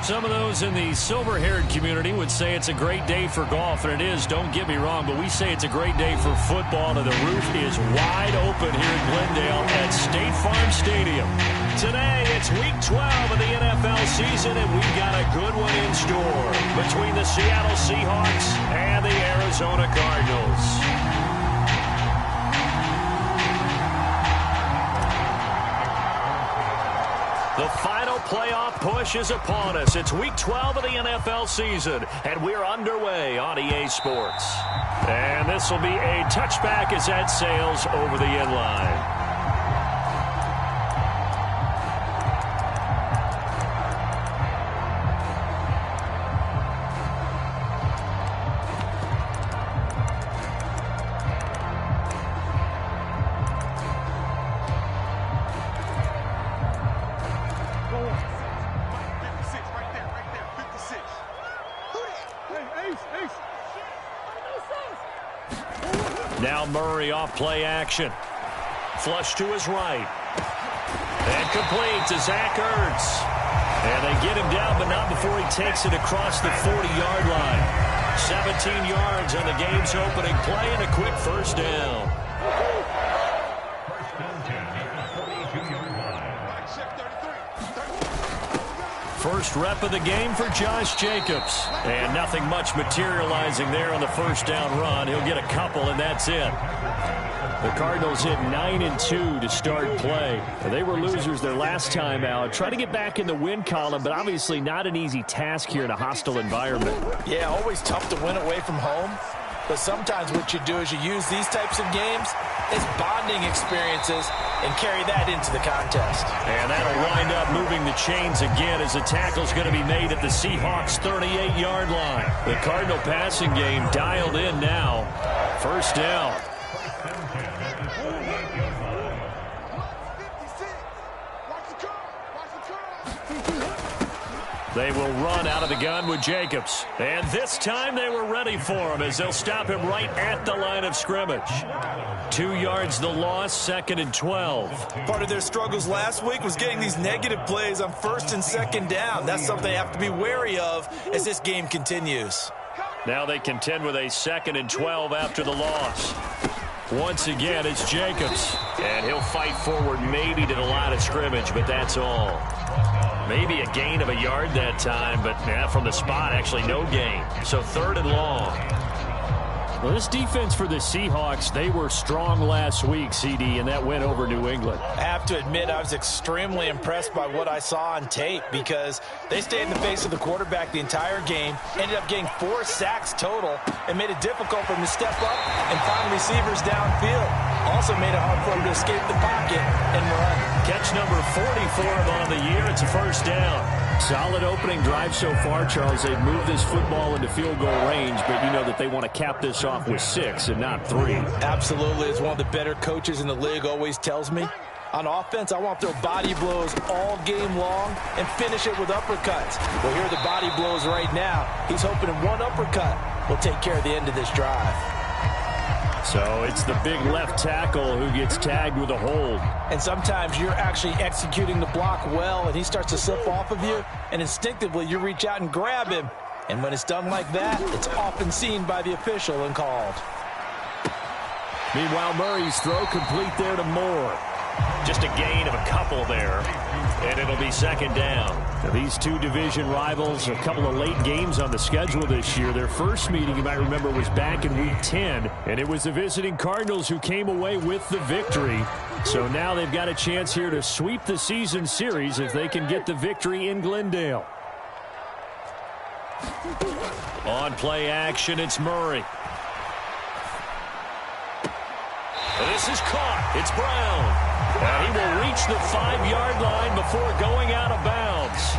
Some of those in the silver-haired community would say it's a great day for golf, and it is, don't get me wrong, but we say it's a great day for football, and the roof is wide open here in Glendale at State Farm Stadium. Today, it's Week 12 of the NFL season, and we've got a good one in store between the Seattle Seahawks and the Arizona Cardinals. The final playoff push is upon us. It's Week 12 of the NFL season, and we're underway on EA Sports. And this will be a touchback as that sails over the end line. Now Murray off play action. Flush to his right. And complete to Zach Ertz. And they get him down, but not before he takes it across the 40-yard line. 17 yards on the game's opening play and a quick first down. First rep of the game for Josh Jacobs. And nothing much materializing there on the first down run. He'll get a couple, and that's it. The Cardinals hit 9-2 to start play. They were losers their last time out. Try to get back in the win column, but obviously not an easy task here in a hostile environment. Yeah, always tough to win away from home. But sometimes what you do is you use these types of games as bonding experiences and carry that into the contest. And that'll wind up moving the chains again as the tackle's going to be made at the Seahawks' 38-yard line. The Cardinal passing game dialed in now. First down. They will run out of the gun with Jacobs. And this time they were ready for him as they'll stop him right at the line of scrimmage. 2 yards the loss, 2nd and 12. Part of their struggles last week was getting these negative plays on 1st and 2nd down. That's something they have to be wary of as this game continues. Now they contend with a 2nd and 12 after the loss. Once again, it's Jacobs. And he'll fight forward maybe to the line of scrimmage, but that's all. Maybe a gain of a yard that time, but from the spot, actually no gain. So 3rd and long. Well, this defense for the Seahawks, they were strong last week, CD, and that went over New England. I have to admit, I was extremely impressed by what I saw on tape because they stayed in the face of the quarterback the entire game, ended up getting 4 sacks total, and made it difficult for him to step up and find receivers downfield. Also made it hard for him to escape the pocket and run. Catch number 44 on the year. It's a first down. Solid opening drive so far, Charles. They've moved this football into field goal range, but you know that they want to cap this off with 6 and not 3. Absolutely. As one of the better coaches in the league always tells me, on offense, I want to throw body blows all game long and finish it with uppercuts. Well, here are the body blows right now. He's hoping in one uppercut will take care of the end of this drive. So it's the big left tackle who gets tagged with a hold. And sometimes you're actually executing the block well, and he starts to slip off of you, and instinctively you reach out and grab him. And when it's done like that, it's often seen by the official and called. Meanwhile, Murray's throw complete there to Moore. Just a gain of a couple there, and it'll be 2nd down. Now, these two division rivals, a couple of late games on the schedule this year. Their first meeting, you might remember, was back in Week 10, and it was the visiting Cardinals who came away with the victory. So now they've got a chance here to sweep the season series if they can get the victory in Glendale. On play action, it's Murray. This is caught. It's Brown. And he will reach the 5-yard line before going out of bounds.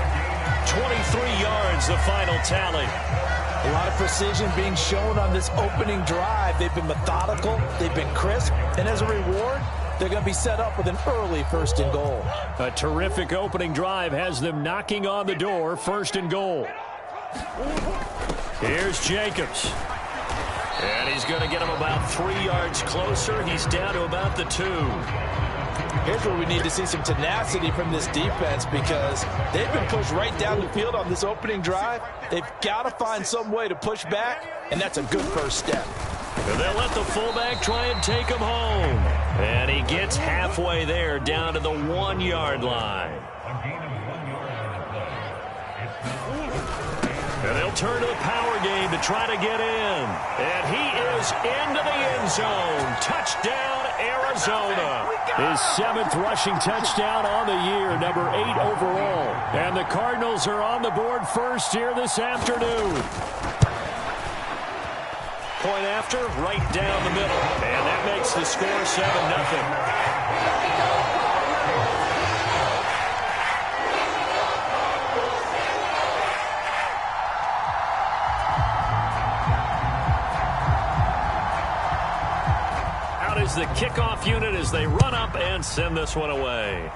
23 yards, the final tally. A lot of precision being shown on this opening drive. They've been methodical. They've been crisp. And as a reward, they're going to be set up with an early 1st and goal. A terrific opening drive has them knocking on the door. 1st and goal. Here's Jacobs. And he's going to get him about 3 yards closer. He's down to about the 2. Here's where we need to see some tenacity from this defense because they've been pushed right down the field on this opening drive. They've got to find some way to push back, and that's a good first step. And they'll let the fullback try and take him home. And he gets halfway there down to the 1-yard line. And they'll turn to the power game to try to get in. And he is into the end zone. Touchdown, Arizona. His 7th rushing touchdown on the year, number 8 overall. And the Cardinals are on the board first here this afternoon. Point after, right down the middle. And that makes the score 7-0. Is the kickoff unit as they run up and send this one away.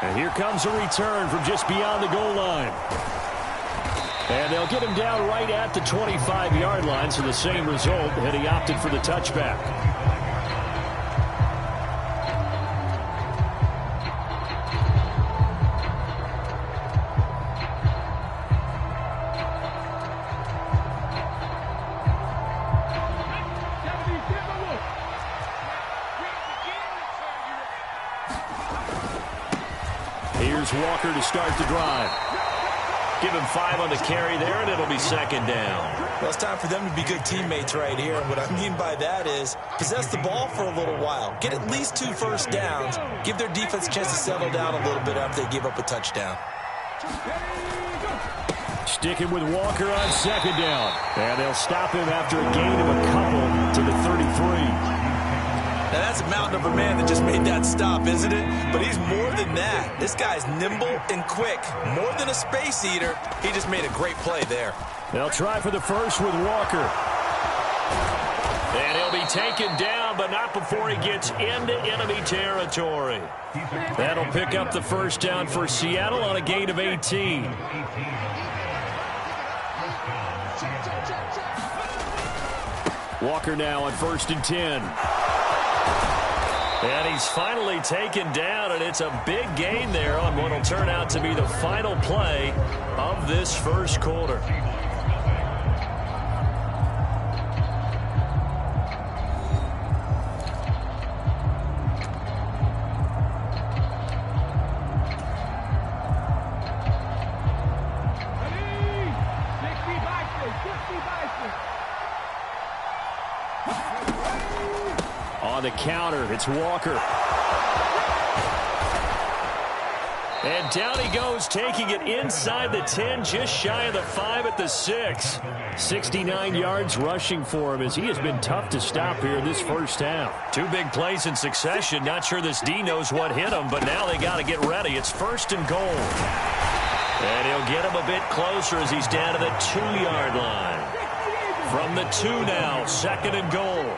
And here comes a return from just beyond the goal line. And they'll get him down right at the 25-yard line, so the same result, and he opted for the touchback. Walker to start the drive. Give him 5 on the carry there, and it'll be 2nd down. Well, it's time for them to be good teammates right here. And what I mean by that is possess the ball for a little while. Get at least 2 first downs. Give their defense a chance to settle down a little bit after they give up a touchdown. Sticking with Walker on 2nd down. And they'll stop him after a gain of a couple to the 33. Now, that's a mountain of a man that just made that stop, isn't it? But he's more than that. This guy's nimble and quick. More than a space eater, he just made a great play there. They'll try for the first with Walker. And he'll be taken down, but not before he gets into enemy territory. That'll pick up the first down for Seattle on a gain of 18. Walker now on 1st and 10. And he's finally taken down, and it's a big gain there on what will turn out to be the final play of this first quarter. On the counter, it's Walker. And down he goes, taking it inside the 10, just shy of the 5 at the 6. 69 yards rushing for him as he has been tough to stop here in this first half. 2 big plays in succession. Not sure this D knows what hit him, but now they got to get ready. It's 1st and goal. And he'll get him a bit closer as he's down to the 2-yard line. From the 2 now, 2nd and goal.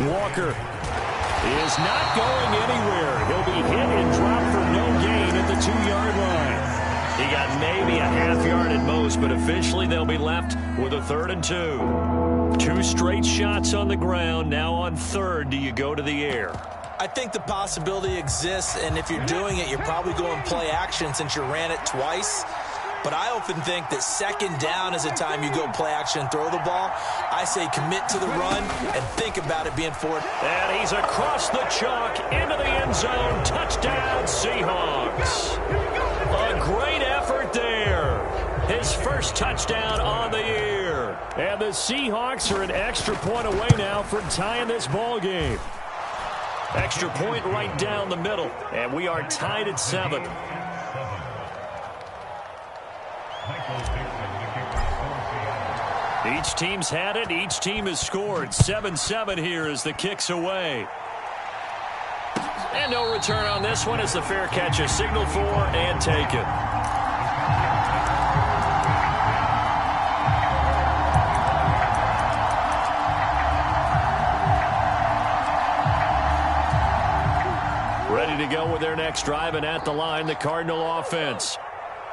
Walker is not going anywhere. He'll be hit and dropped for no gain at the 2-yard line. He got maybe a half yard at most, but officially they'll be left with a 3rd and 2. 2 straight shots on the ground. Now on 3rd, do you go to the air? I think the possibility exists, and if you're doing it, you're probably going play action since you ran it twice. But I often think that 2nd down is a time you go play action and throw the ball. I say commit to the run and think about it being 4th. And he's across the chalk into the end zone. Touchdown, Seahawks. A great effort there. His first touchdown on the year. And the Seahawks are an extra point away now from tying this ball game. Extra point right down the middle. And we are tied at 7. Each team's had it. Each team has scored. 7-7 here as the kick's away. And no return on this one as the fair catch is signaled for and taken. Ready to go with their next drive, and at the line, the Cardinal offense.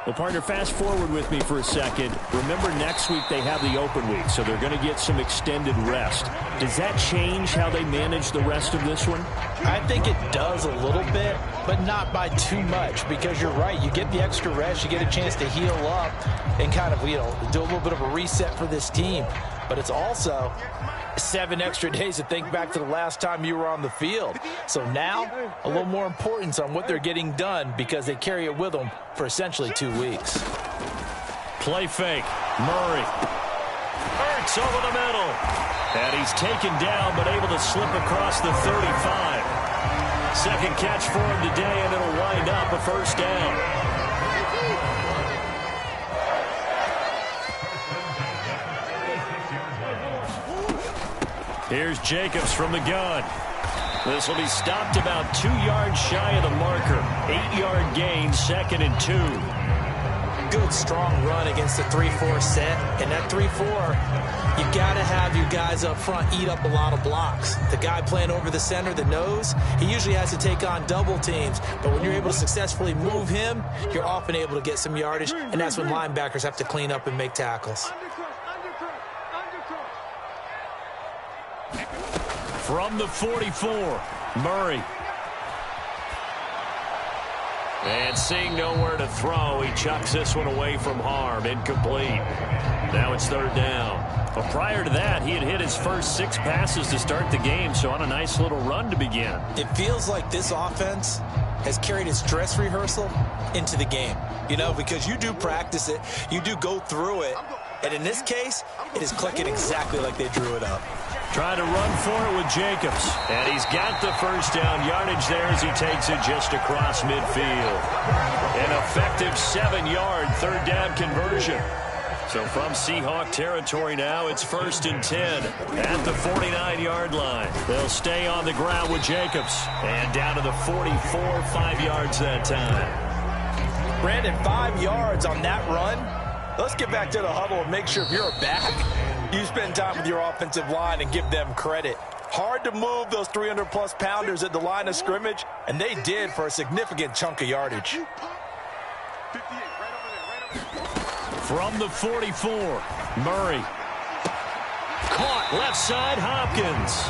Well, partner, fast forward with me for a second. Remember, next week they have the open week, so they're going to get some extended rest. Does that change how they manage the rest of this one? I think it does a little bit, but not by too much, because you're right. You get the extra rest. You get a chance to heal up and kind of, do a little bit of a reset for this team. But it's also 7 extra days to think back to the last time you were on the field. So now, a little more importance on what they're getting done because they carry it with them for essentially 2 weeks. Play fake. Murray. Hurts over the middle. And he's taken down but able to slip across the 35. Second catch for him today, and it'll wind up a first down. Here's Jacobs from the gun. This will be stopped about 2 yards shy of the marker. 8-yard gain, 2nd and 2. Good, strong run against the 3-4 set. And that 3-4, you got to have your guys up front eat up a lot of blocks. The guy playing over the center, the nose, he usually has to take on double teams. But when you're able to successfully move him, you're often able to get some yardage. And that's when linebackers have to clean up and make tackles. From the 44, Murray. And seeing nowhere to throw, he chucks this one away from harm. Incomplete. Now it's 3rd down. But prior to that, he had hit his first 6 passes to start the game, so on a nice little run to begin. It feels like this offense has carried its dress rehearsal into the game. Because you do practice it, you do go through it, and in this case, it is clicking exactly like they drew it up. Trying to run for it with Jacobs. And he's got the first down yardage there as he takes it just across midfield. An effective 7-yard 3rd down conversion. So from Seahawk territory now, it's 1st and 10 at the 49-yard line. They'll stay on the ground with Jacobs. And down to the 44, 5 yards that time. Brandon, 5 yards on that run. Let's get back to the huddle and make sure if you're a back, you spend time with your offensive line and give them credit. Hard to move those 300-plus pounders at the line of scrimmage, and they did for a significant chunk of yardage. From the 44, Murray. Caught left side, Hopkins.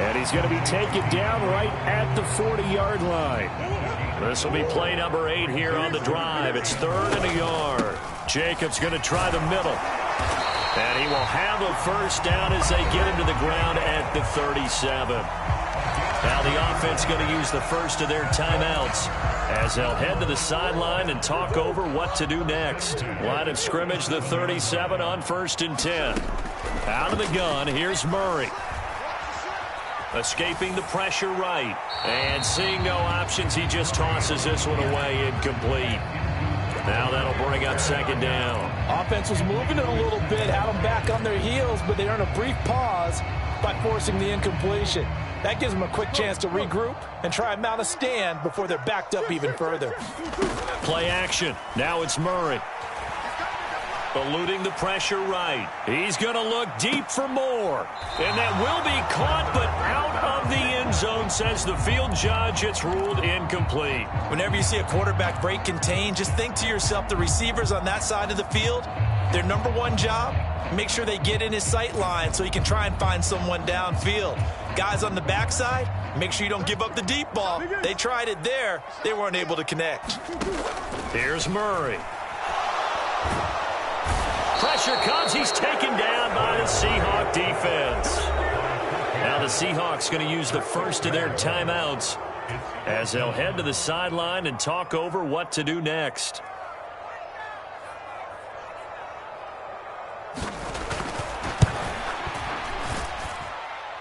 And he's going to be taken down right at the 40-yard line. This will be play number 8 here on the drive. It's 3rd and a yard. Jacobs going to try the middle. And he will have a first down as they get him to the ground at the 37. Now the offense going to use the first of their timeouts as they'll head to the sideline and talk over what to do next. Line of scrimmage, the 37 on 1st and 10. Out of the gun, here's Murray. Escaping the pressure right. And seeing no options, he just tosses this one away, incomplete. Now that'll bring up 2nd down. Offense was moving it a little bit, had them back on their heels, but they earned a brief pause by forcing the incompletion. That gives them a quick chance to regroup and try and mount a stand before they're backed up even further. Play action. Now it's Murray. Eluding the pressure right. He's going to look deep for more. And that will be caught, but out of the end zone, says the field judge. It's ruled incomplete. Whenever you see a quarterback break contain, just think to yourself, the receivers on that side of the field, their number one job, make sure they get in his sight line so he can try and find someone downfield. Guys on the backside, make sure you don't give up the deep ball. They tried it there. They weren't able to connect. Here's Murray. Pressure comes. He's taken down by the Seahawk defense. Now the Seahawks going to use the first of their timeouts as they'll head to the sideline and talk over what to do next.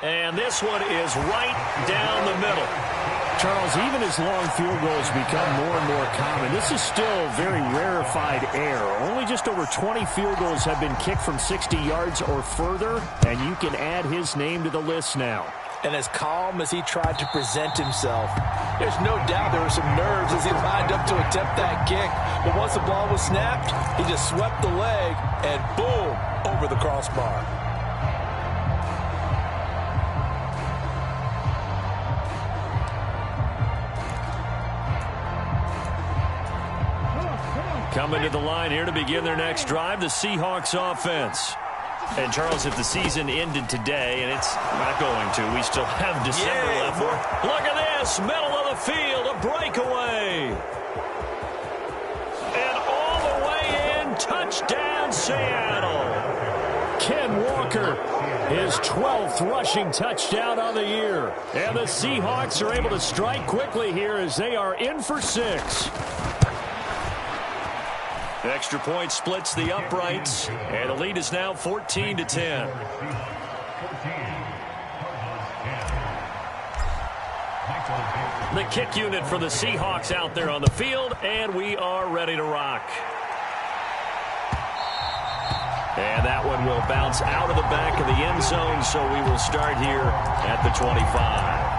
And this one is right down the middle. Charles, even as long field goals become more and more common, this is still very rarefied air. Only just over 20 field goals have been kicked from 60 yards or further, and you can add his name to the list now. And as calm as he tried to present himself, there's no doubt there were some nerves as he lined up to attempt that kick. But once the ball was snapped, he just swept the leg and boom, over the crossbar. Coming to the line here to begin their next drive, the Seahawks offense. And, Charles, if the season ended today, and it's not going to, we still have December left. Look at this, middle of the field, a breakaway. And all the way in, touchdown, Seattle. Ken Walker, his 12th rushing touchdown on the year. And the Seahawks are able to strike quickly here as they are in for 6. The extra point splits the uprights, and the lead is now 14-10. The kick unit for the Seahawks out there on the field, and we are ready to rock. And that one will bounce out of the back of the end zone, so we will start here at the 25.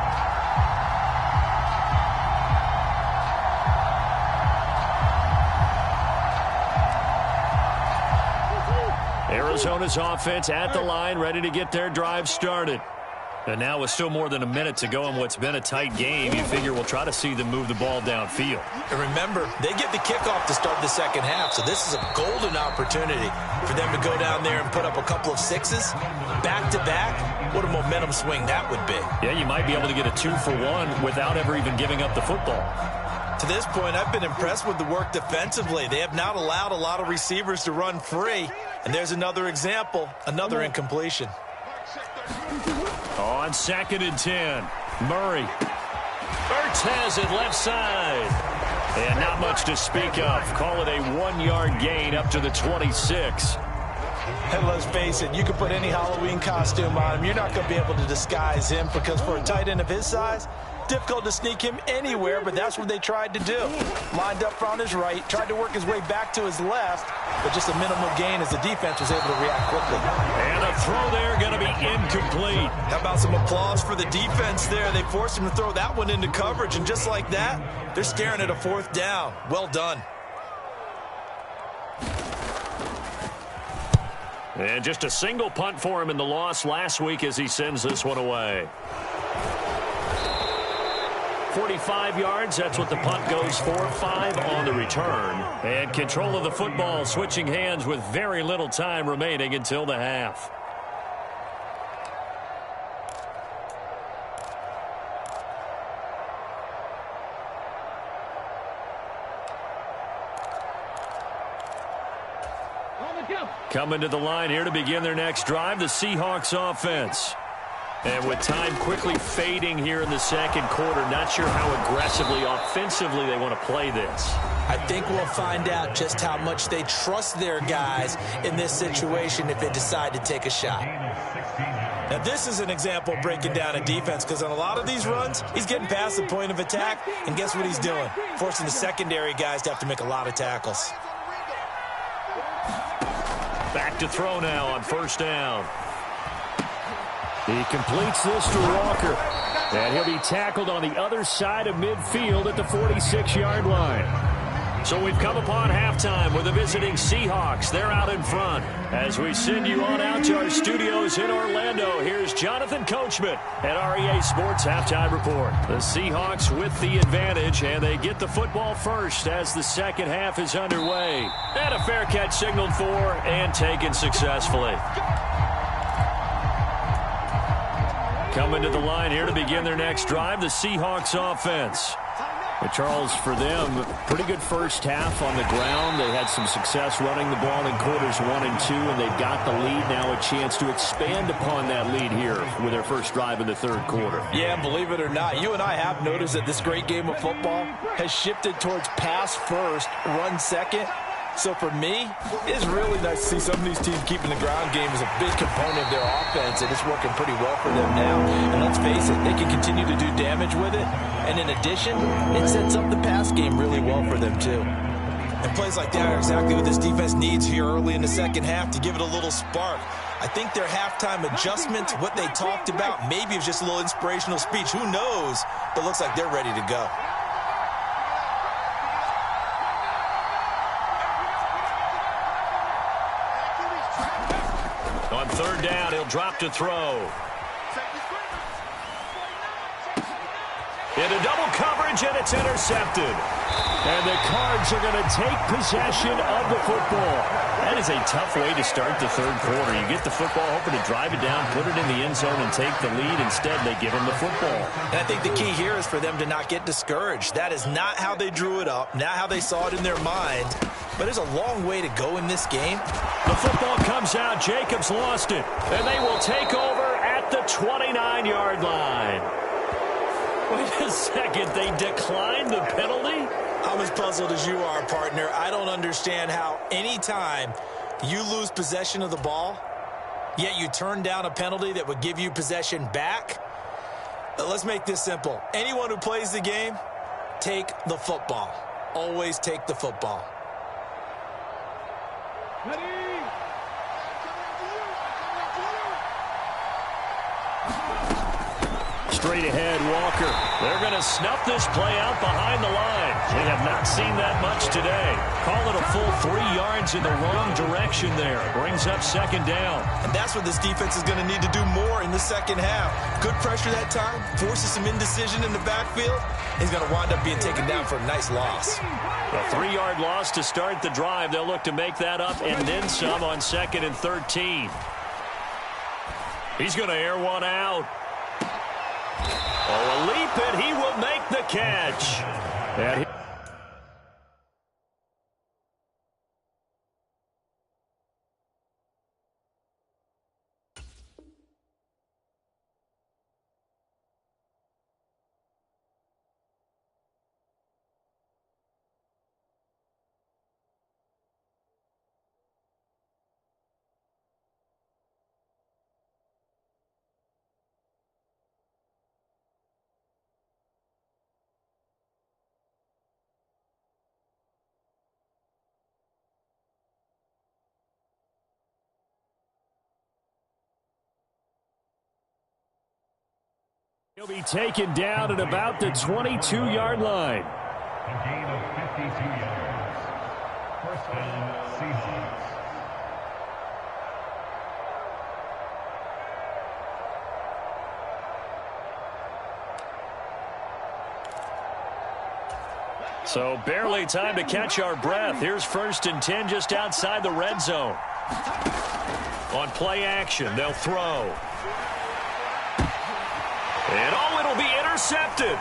Arizona's offense at the line, ready to get their drive started. And now with still more than a minute to go in what's been a tight game, you figure we'll try to see them move the ball downfield. And remember, they get the kickoff to start the second half, so this is a golden opportunity for them to go down there and put up a couple of 6s back-to-back. What a momentum swing that would be. Yeah, you might be able to get a 2-for-1 without ever even giving up the football. To this point, I've been impressed with the work defensively. They have not allowed a lot of receivers to run free. And there's another example, another incompletion. On 2nd and 10, Murray. Ertz has it left side. And not much to speak of. Call it a 1-yard gain up to the 26. And let's face it, you can put any Halloween costume on him. You're not going to be able to disguise him because for a tight end of his size, difficult to sneak him anywhere, but that's what they tried to do. Lined up on his right, tried to work his way back to his left, but just a minimal gain as the defense was able to react quickly. And a throw there going to be incomplete. How about some applause for the defense there? They forced him to throw that one into coverage, and just like that, they're staring at a 4th down. Well done. And just a single punt for him in the loss last week as he sends this one away. 45 yards, that's what the punt goes for. 5 on the return. And control of the football, switching hands with very little time remaining until the half. Coming to the line here to begin their next drive, the Seahawks offense. And with time quickly fading here in the second quarter, not sure how aggressively, offensively they want to play this. I think we'll find out just how much they trust their guys in this situation if they decide to take a shot. Now, this is an example of breaking down a defense because on a lot of these runs, he's getting past the point of attack, and guess what he's doing? Forcing the secondary guys to have to make a lot of tackles. Back to throw now on 1st down. He completes this to Walker. And he'll be tackled on the other side of midfield at the 46-yard line. So we've come upon halftime with the visiting Seahawks. They're out in front. As we send you on out to our studios in Orlando, here's Jonathan Coachman at REA Sports Halftime Report. The Seahawks with the advantage, and they get the football first as the second half is underway. And a fair catch signaled for and taken successfully. Coming to the line here to begin their next drive, the Seahawks offense. And Charles, for them, pretty good first half on the ground. They had some success running the ball in quarters 1 and 2, and they've got the lead now, a chance to expand upon that lead here with their first drive in the third quarter. Yeah, believe it or not, you and I have noticed that this great game of football has shifted towards pass first, run second. So for me, it's really nice to see some of these teams keeping the ground game as a big component of their offense, and it's working pretty well for them now. And let's face it, they can continue to do damage with it. And in addition, it sets up the pass game really well for them too. And plays like that are exactly what this defense needs here early in the second half to give it a little spark. I think their halftime adjustment, what they talked about, maybe it was just a little inspirational speech. Who knows? But it looks like they're ready to go. On 3rd down, he'll drop to throw. Into double coverage. coverage, and it's intercepted. And the Cards are going to take possession of the football. That is a tough way to start the third quarter. You get the football, hoping to drive it down, put it in the end zone, and take the lead. Instead, they give them the football. And I think the key here is for them to not get discouraged. That is not how they drew it up, not how they saw it in their mind. But there's a long way to go in this game. The football comes out. Jacobs lost it. And they will take over at the 29-yard line. Wait a second. They declined the penalty? I'm as puzzled as you are, partner. I don't understand how any time you lose possession of the ball, yet you turn down a penalty that would give you possession back. Let's make this simple. Anyone who plays the game, take the football. Always take the football. Straight ahead, Walker. They're going to snuff this play out behind the line. We have not seen that much today. Call it a full 3 yards in the wrong direction there. Brings up second down. And that's what this defense is going to need to do more in the second half. Good pressure that time. Forces some indecision in the backfield. He's going to wind up being taken down for a nice loss. A 3-yard loss to start the drive. They'll look to make that up and then some on 2nd and 13. He's going to air one out. Oh, a leap, and he will make the catch. And he'll be taken down at about the 22-yard line. A gain of 52 yards. First down, Seahawks. So barely time to catch our breath. Here's 1st and 10 just outside the red zone. On play action, they'll throw. And it'll be intercepted.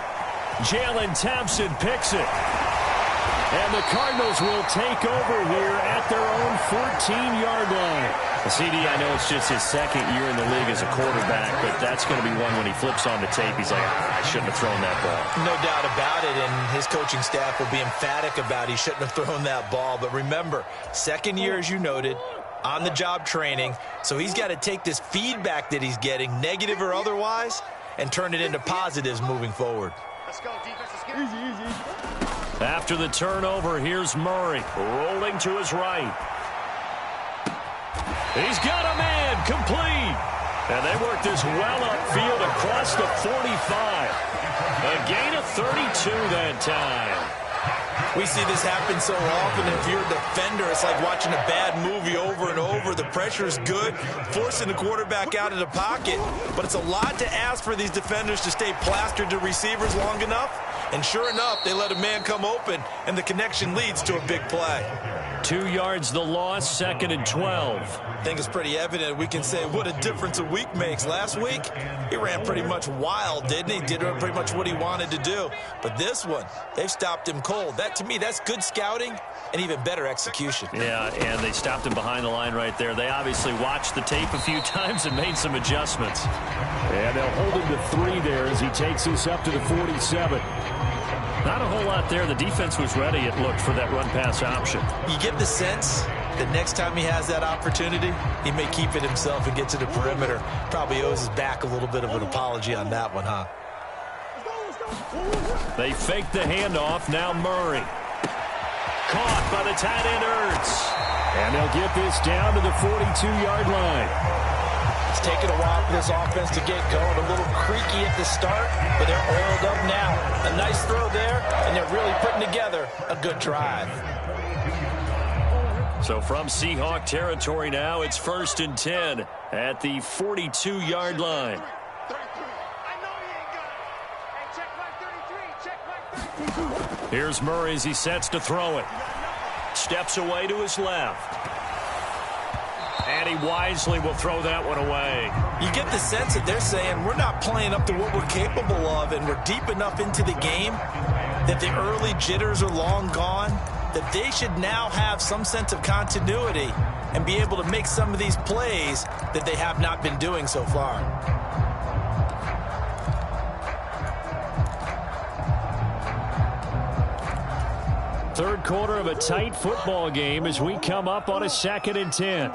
Jalen Thompson picks it. And the Cardinals will take over here at their own 14-yard line. CD, I know it's just his 2nd year in the league as a quarterback, but that's going to be one when he flips on the tape, he's like, I shouldn't have thrown that ball. No doubt about it, and his coaching staff will be emphatic about he shouldn't have thrown that ball. But remember, 2nd year, as you noted, on-the-job training, so he's got to take this feedback that he's getting, negative or otherwise, and turn it into positives moving forward. Let's go, defense. Let's get easy. After the turnover, here's Murray rolling to his right. He's got a man complete. And they work this well upfield across the 45. A gain of 32 that time. We see this happen so often. If you're a defender, it's like watching a bad movie over and over. The pressure's good, forcing the quarterback out of the pocket. But it's a lot to ask for these defenders to stay plastered to receivers long enough. And sure enough, they let a man come open, and the connection leads to a big play. 2 yards the loss, 2nd and 12. I think it's pretty evident. We can say what a difference a week makes. Last week, he ran pretty much wild, didn't he? Did pretty much what he wanted to do. But this one, they've stopped him cold. That, to me, that's good scouting and even better execution. Yeah, and they stopped him behind the line right there. They obviously watched the tape a few times and made some adjustments. And they'll hold him to 3 there as he takes us up to the 47. Not a whole lot there. The defense was ready, it looked, for that run-pass option. You get the sense that next time he has that opportunity, he may keep it himself and get to the perimeter. Probably owes his back a little bit of an apology on that one, huh? They fake the handoff. Now Murray. Caught by the tight end, Ertz. And they'll get this down to the 42-yard line. It's taken a while for this offense to get going. A little creaky at the start, but they're oiled up now. A nice throw there, and they're really putting together a good drive. So from Seahawk territory now, it's 1st and 10 at the 42-yard line. Here's Murray as he sets to throw it. Steps away to his left. And he wisely will throw that one away. You get the sense that they're saying we're not playing up to what we're capable of, and we're deep enough into the game that the early jitters are long gone, that they should now have some sense of continuity and be able to make some of these plays that they have not been doing so far. Third quarter of a tight football game as we come up on a 2nd and 10.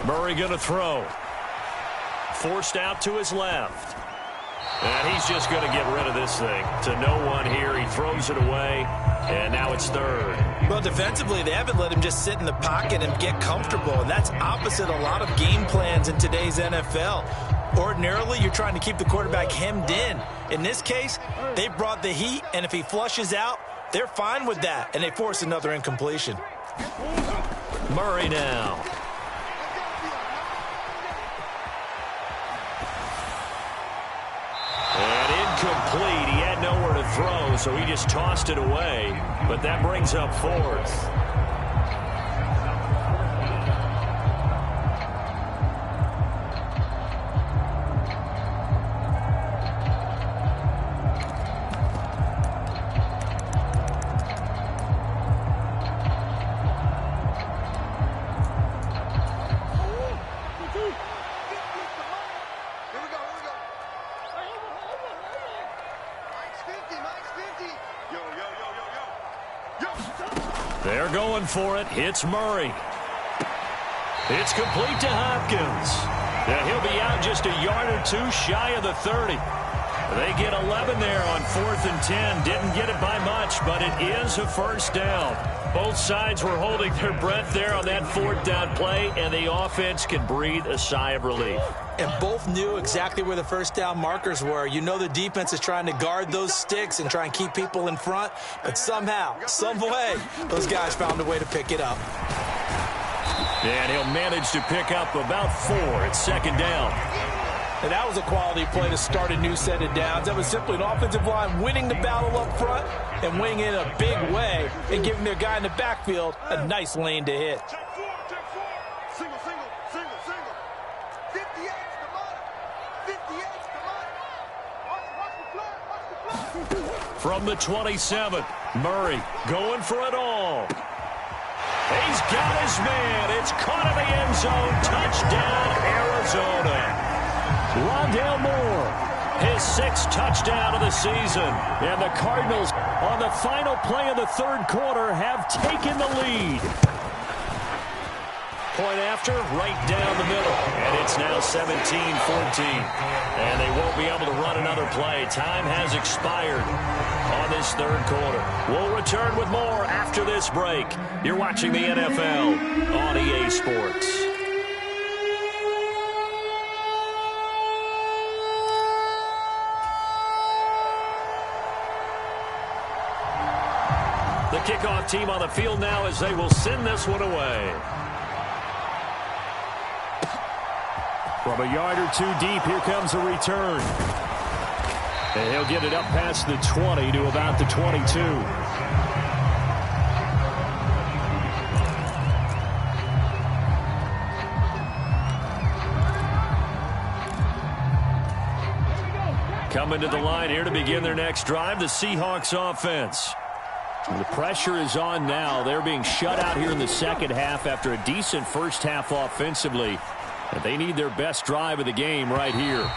Murray going to throw. Forced out to his left. And he's just going to get rid of this thing. To no one here. He throws it away. And now it's third. Well, defensively, they haven't let him just sit in the pocket and get comfortable. And that's opposite a lot of game plans in today's NFL. Ordinarily, you're trying to keep the quarterback hemmed in. In this case, they brought the heat, and if he flushes out, they're fine with that, and they force another incompletion. Murray now. And incomplete. He had nowhere to throw, so he just tossed it away. But that brings up 4th. They're going for it. It's Murray. It's complete to Hopkins. Now he'll be out just a yard or two shy of the 30. They get 11 there on 4th and 10. Didn't get it by much, but it is a first down. Both sides were holding their breath there on that 4th down play, and the offense can breathe a sigh of relief. And both knew exactly where the first down markers were. You know the defense is trying to guard those sticks and try and keep people in front, but somehow, some way, those guys found a way to pick it up. And he'll manage to pick up about 4 at 2nd down. And that was a quality play to start a new set of downs. That was simply an offensive line winning the battle up front and winning in a big way and giving their guy in the backfield a nice lane to hit. Single, single, single, single. 58, come on. 58, come on. Watch the flag, watch the flag. From the 27, Murray going for it all. He's got his man. It's caught in the end zone. Touchdown, Arizona. Rondale Moore, his 6th touchdown of the season. And the Cardinals, on the final play of the 3rd quarter, have taken the lead. Point after, right down the middle. And it's now 17-14. And they won't be able to run another play. Time has expired on this 3rd quarter. We'll return with more after this break. You're watching the NFL on EA Sports. The kickoff team on the field now as they will send this one away. From a yard or 2 deep, here comes a return. And he'll get it up past the 20 to about the 22. Coming to the line here to begin their next drive, the Seahawks offense. The pressure is on now. They're being shut out here in the 2nd half after a decent first half offensively. And they need their best drive of the game right here.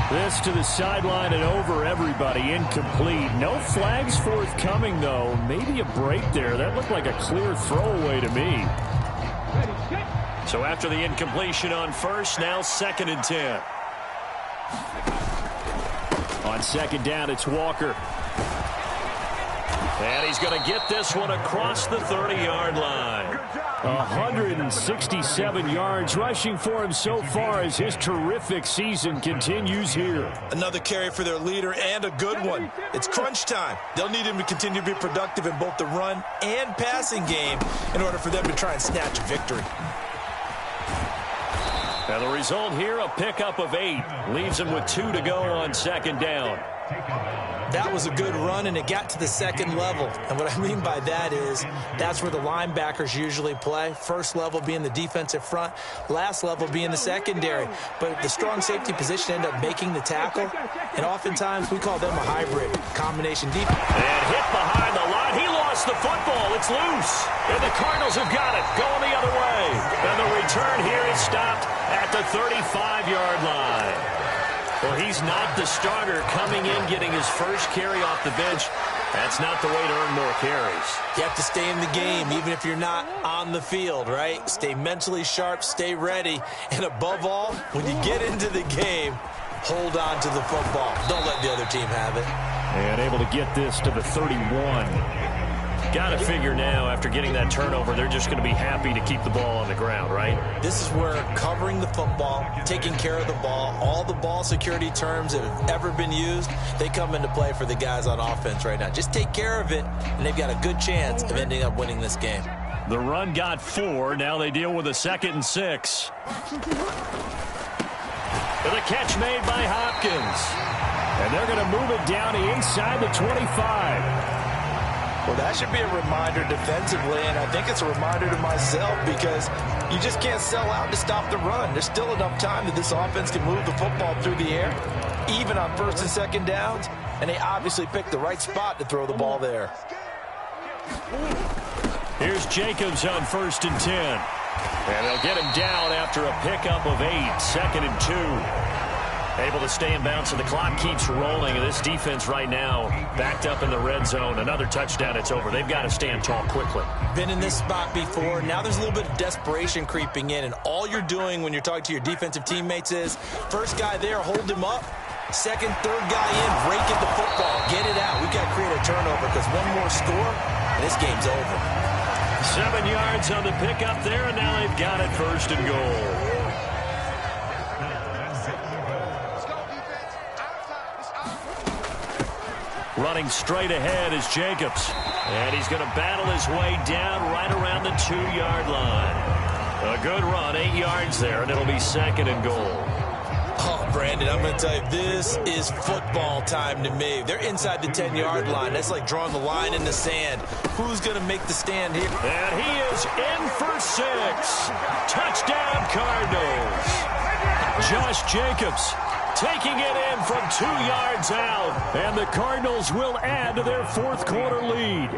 This to the sideline and over everybody. Incomplete. No flags forthcoming, though. Maybe a break there. That looked like a clear throwaway to me. So after the incompletion on first, now 2nd and 10. On 2nd down, it's Walker. And he's going to get this one across the 30-yard line. 167 yards rushing for him so far as his terrific season continues here. Another carry for their leader and a good one. It's crunch time. They'll need him to continue to be productive in both the run and passing game in order for them to try and snatch a victory. And the result here, a pickup of 8. Leaves him with 2 to go on second down. That was a good run, and it got to the second level. And what I mean by that is that's where the linebackers usually play. First level being the defensive front, last level being the secondary. But the strong safety position ended up making the tackle, and oftentimes we call them a hybrid combination defense. And hit behind the line. He lost the football. It's loose. And the Cardinals have got it, going the other way. And the return here is stopped at the 35-yard line. Well, he's not the starter coming in, getting his first carry off the bench. That's not the way to earn more carries. You have to stay in the game, even if you're not on the field, right? Stay mentally sharp, stay ready, and above all, when you get into the game, hold on to the football. Don't let the other team have it. And able to get this to the 31. Got to figure now, after getting that turnover, they're just going to be happy to keep the ball on the ground, right? This is where covering the football, taking care of the ball, all the ball security terms that have ever been used, they come into play for the guys on offense right now. Just take care of it, and they've got a good chance of ending up winning this game. The run got 4. Now they deal with a 2nd and 6. And the catch made by Hopkins. And they're going to move it down inside the 25. Well, that should be a reminder defensively, and I think it's a reminder to myself because you just can't sell out to stop the run. There's still enough time that this offense can move the football through the air, even on 1st and 2nd downs, and they obviously picked the right spot to throw the ball there. Here's Jacobs on 1st and 10. And they'll get him down after a pickup of 8, 2nd and 2. Able to stay in bounds, and the clock keeps rolling. And this defense right now backed up in the red zone. Another touchdown, it's over. They've got to stand tall quickly. Been in this spot before. Now there's a little bit of desperation creeping in, and all you're doing when you're talking to your defensive teammates is first guy there, hold him up. Second, third guy in, break at the football. Get it out. We've got to create a turnover because one more score, and this game's over. 7 yards on the pickup there, and now they've got it 1st and goal. Running straight ahead is Jacobs. And he's going to battle his way down right around the 2-yard line. A good run, 8 yards there, and it'll be 2nd and goal. Oh, Brandon, I'm going to tell you, this is football time to me. They're inside the 10-yard line. That's like drawing the line in the sand. Who's going to make the stand here? And he is in for 6. Touchdown, Cardinals. Josh Jacobs taking it in from 2 yards out. And the Cardinals will add to their 4th quarter lead.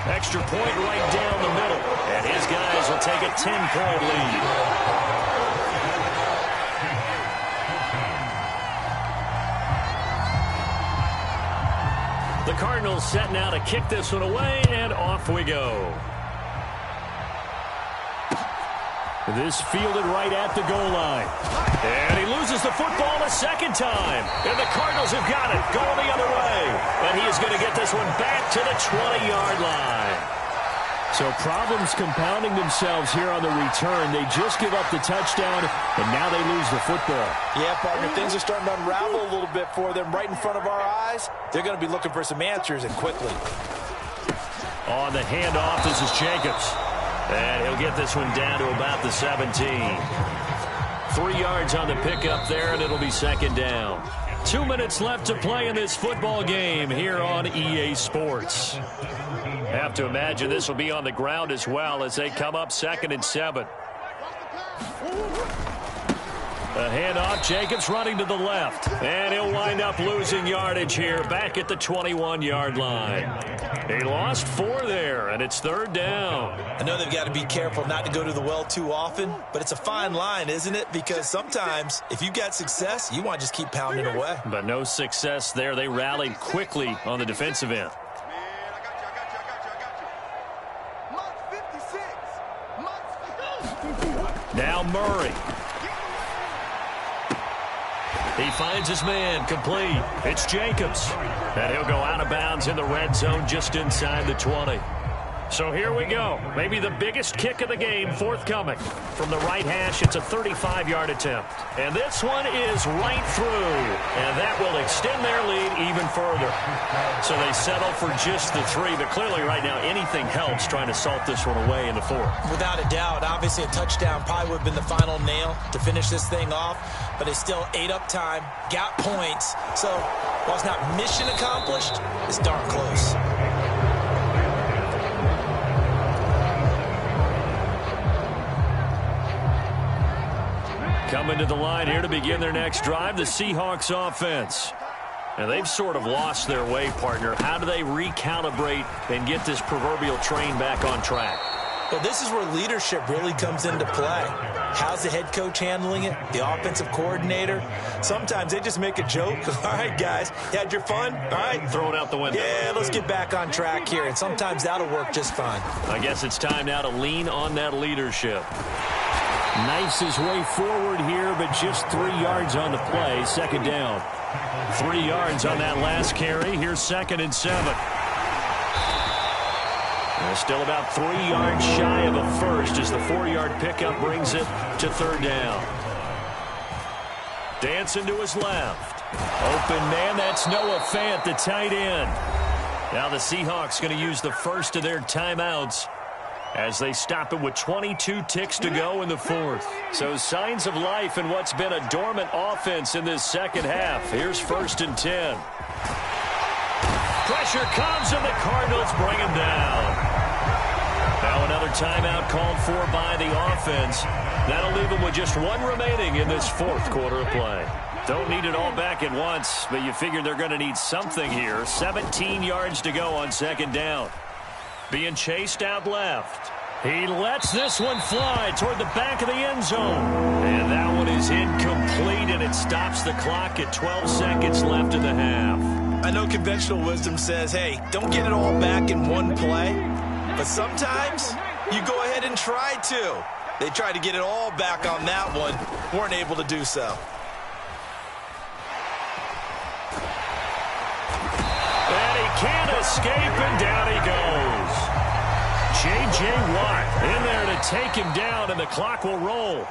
Extra point right down the middle. And his guys will take a 10-point lead. The Cardinals set now to kick this one away, and off we go. This fielded right at the goal line. And he loses the football a 2nd time. And the Cardinals have got it, going the other way. And he is going to get this one back to the 20-yard line. So problems compounding themselves here on the return. They just give up the touchdown, and now they lose the football. Yeah, partner, things are starting to unravel a little bit for them right in front of our eyes. They're going to be looking for some answers, and quickly. On the handoff, this is Jacobs. And he'll get this one down to about the 17. 3 yards on the pickup there, and it'll be 2nd down. 2 minutes left to play in this football game here on EA Sports. Have to imagine this will be on the ground as well as they come up 2nd and 7. A handoff, Jacobs running to the left. And he'll wind up losing yardage here back at the 21-yard line. He lost 4 there, and it's 3rd down. I know they've got to be careful not to go to the well too often, but it's a fine line, isn't it? Because sometimes if you've got success, you want to just keep pounding away. But no success there. They rallied quickly on the defensive end. Now Murray. He finds his man, complete. It's Jacobs. And he'll go out of bounds in the red zone just inside the 20. So here we go. Maybe the biggest kick of the game forthcoming. From the right hash, it's a 35-yard attempt. And this one is right through. And that will extend their lead even further. So they settle for just the 3. But clearly right now anything helps trying to salt this one away in the 4th. Without a doubt. Obviously a touchdown probably would have been the final nail to finish this thing off. But they still ate up time, got points. So while it's not mission accomplished, it's darn close. Coming to the line here to begin their next drive, the Seahawks offense. And they've sort of lost their way, partner. How do they recalibrate and get this proverbial train back on track? Well, this is where leadership really comes into play. How's the head coach handling it? The offensive coordinator? Sometimes they just make a joke. All right, guys, you had your fun? All right. Throw it out the window. Yeah, let's get back on track here. And sometimes that'll work just fine. I guess it's time now to lean on that leadership. Knifes his way forward here, but just 3 yards on the play. Second down. 3 yards on that last carry. Here's 2nd and 7. They're still about 3 yards shy of a first as the 4-yard pickup brings it to 3rd down. Dancing to his left. Open man, that's Noah Fant, the tight end. Now the Seahawks going to use the first of their timeouts as they stop it with 22 ticks to go in the 4th. So signs of life in what's been a dormant offense in this second half. Here's 1st and 10. Pressure comes and the Cardinals bring him down. Now another timeout called for by the offense. That'll leave them with just 1 remaining in this 4th quarter of play. Don't need it all back at once, but you figure they're going to need something here. 17 yards to go on 2nd down. Being chased out left. He lets this one fly toward the back of the end zone. And that one is incomplete, and it stops the clock at 12 seconds left in the half. I know conventional wisdom says, hey, don't get it all back in one play. But sometimes you go ahead and try to. They tried to get it all back on that one. Weren't able to do so. Can't escape, and down he goes. J.J. Watt in there to take him down, and the clock will roll.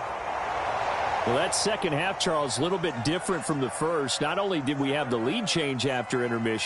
Well, that second half, Charles, a little bit different from the first. Not only did we have the lead change after intermission,